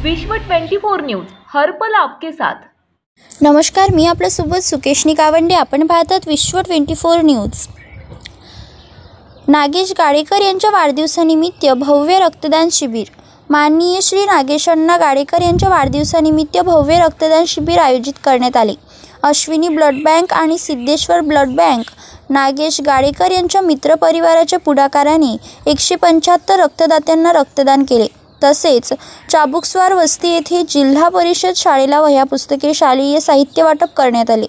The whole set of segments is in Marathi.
विश्व 24 न्यूज हर पल आपके साथ। नमस्कार, मी आपल्यासोबत सुकेशनी कावंडे। आपण पाहतात विश्व 24 न्यूज। नागेश गाडेकर यांच्या वाढदिवसानिमित्त भव्य रक्तदान शिबिर। माननीय श्री नागेश अण्णा गाडेकर यांच्या वाढदिवसानिमित्त भव्य रक्तदान शिबिर आयोजित करण्यात आले। अश्विनी ब्लड बँक आणि सिद्धेश्वर ब्लड बँक नागेश गाडेकर यांच्या मित्रपरिवाराच्या पुढाकाराने 175 रक्तदात्यांना रक्तदान केले। तसेच चाबुकस्वार वस्ती येथे जिल्हा परिषद शाळेला वह्या पुस्तके शालेय साहित्य वाटप करण्यात आले।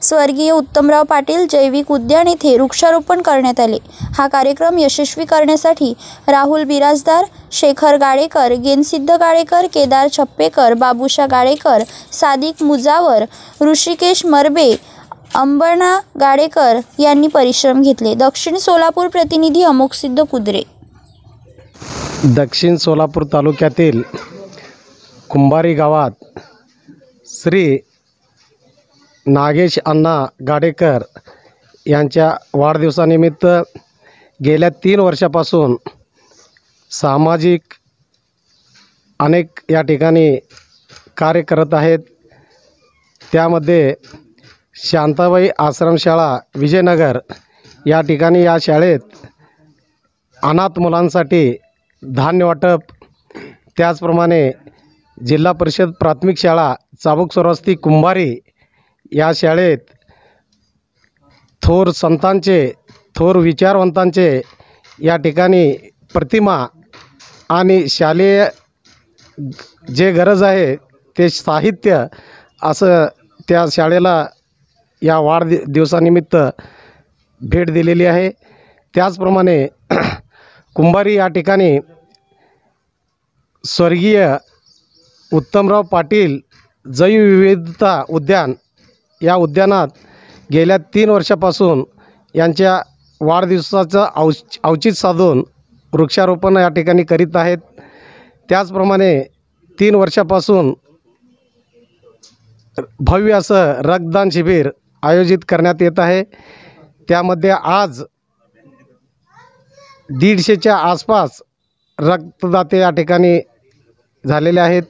स्वर्गीय उत्तमराव पाटील जैविक उद्यान येथे वृक्षारोपण करण्यात आले। हा कार्यक्रम यशस्वी करण्यासाठी राहुल बिराजदार, शेखर गाडेकर, गेनसिद्ध गाडेकर, केदार छप्पेकर, बाबूशा गाडेकर, सादिक मुजावर, ऋषिकेश मरबे, अंबरणा गाडेकर यांनी परिश्रम घेतले। दक्षिण सोलापूर प्रतिनिधी अमोकसिद्ध कुद्रे। दक्षिण सोलापूर तालुक्यातील कुंभारी गावात श्री नागेश अण्णा गाडेकर यांच्या वाढदिवसानिमित्त गेल्या 3 वर्षापासून सामाजिक अनेक या ठिकाणी कार्य करत आहेत। त्यामध्ये शांताबाई आश्रमशाळा विजयनगर या ठिकाणी या शाळेत अनाथ मुलांसाठी धान्य वाटप, त्याचप्रमाणे जिल्हा परिषद प्राथमिक शाळा चाबुकस्वार वस्ती कुंभारी या शाळेत थोर संतांचे, थोर विचारवंतांचे या ठिकाणी प्रतिमा आणि शालेय जे गरज आहे ते साहित्य असं त्या शाळेला या वाढदिवसानिमित्त भेट दिलेली आहे। त्याचप्रमाणे कुंभारी या ठिकाणी स्वर्गीय उत्तमराव पाटील जैवविविधता उद्यान या उद्यानात गेल्या 3 वर्षापासून यांच्या वाढदिवसाचं औचित्य साधून वृक्षारोपण या ठिकाणी करीत आहेत। त्याचप्रमाणे 3 वर्षापासून भव्य असं रक्तदान शिबिर आयोजित करण्यात येत आहे। त्यामध्ये आज 150च्या आसपास रक्तदाते या ठिकाणी झालेले आहेत।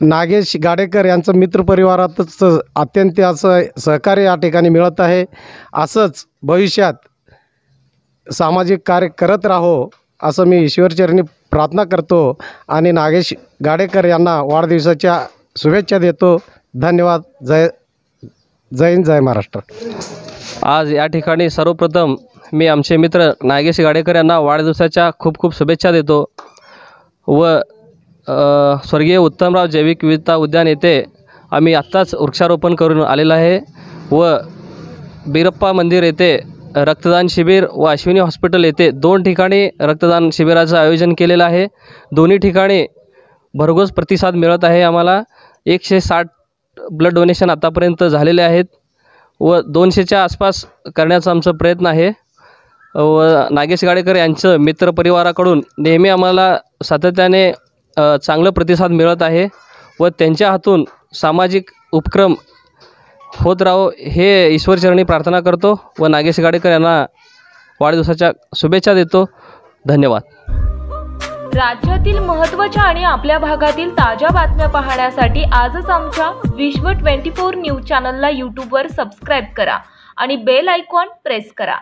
नागेश गाडेकर यांचं मित्रपरिवारातच अत्यंत असं सहकार्य या ठिकाणी मिळत आहे। असंच भविष्यात सामाजिक कार्य करत राहो असं मी ईश्वरचरणी प्रार्थना करतो आणि नागेश गाडेकर यांना वाढदिवसाच्या शुभेच्छा देतो। धन्यवाद। जय हिंद, जय महाराष्ट्र। आज या ठिकाणी सर्वप्रथम मी आमचे मित्र नागेश गाडेकर यांना वाढदिवसाच्या खूप खूप शुभेच्छा देतो व स्वर्गीय उत्तमराव जैविक विविधता उद्यान येथे आम्ही आत्ताच वृक्षारोपण करून आलेलं आहे व बिरप्पा मंदिर येथे रक्तदान शिबिर व अश्विनी हॉस्पिटल येथे 2 ठिकाणी रक्तदान शिबिराचं आयोजन केलेलं आहे। दोन्ही ठिकाणी भरघोस प्रतिसाद मिळत आहे। आम्हाला 160 ब्लड डोनेशन आतापर्यंत झालेले आहेत व 200च्या आसपास करण्याचा आमचा प्रयत्न आहे व नागेश गाडेकर यांचं मित्रपरिवाराकडून नेहमी आम्हाला सातत्याने चांगलं प्रतिसाद मिळत आहे व त्यांच्या हातून सामाजिक उपक्रम होत राहो हे ईश्वरचरणी प्रार्थना करतो व नागेश गाडेकर यांना वाढदिवसाच्या शुभेच्छा देतो। धन्यवाद। राज्यातील महत्त्वाच्या आणि आपल्या भागातील ताज्या बातम्या पाहण्यासाठी आजच आमच्या विश्व 24 न्यूज चॅनलला यूट्यूबवर सबस्क्राईब करा आणि बेल आयकॉन प्रेस करा।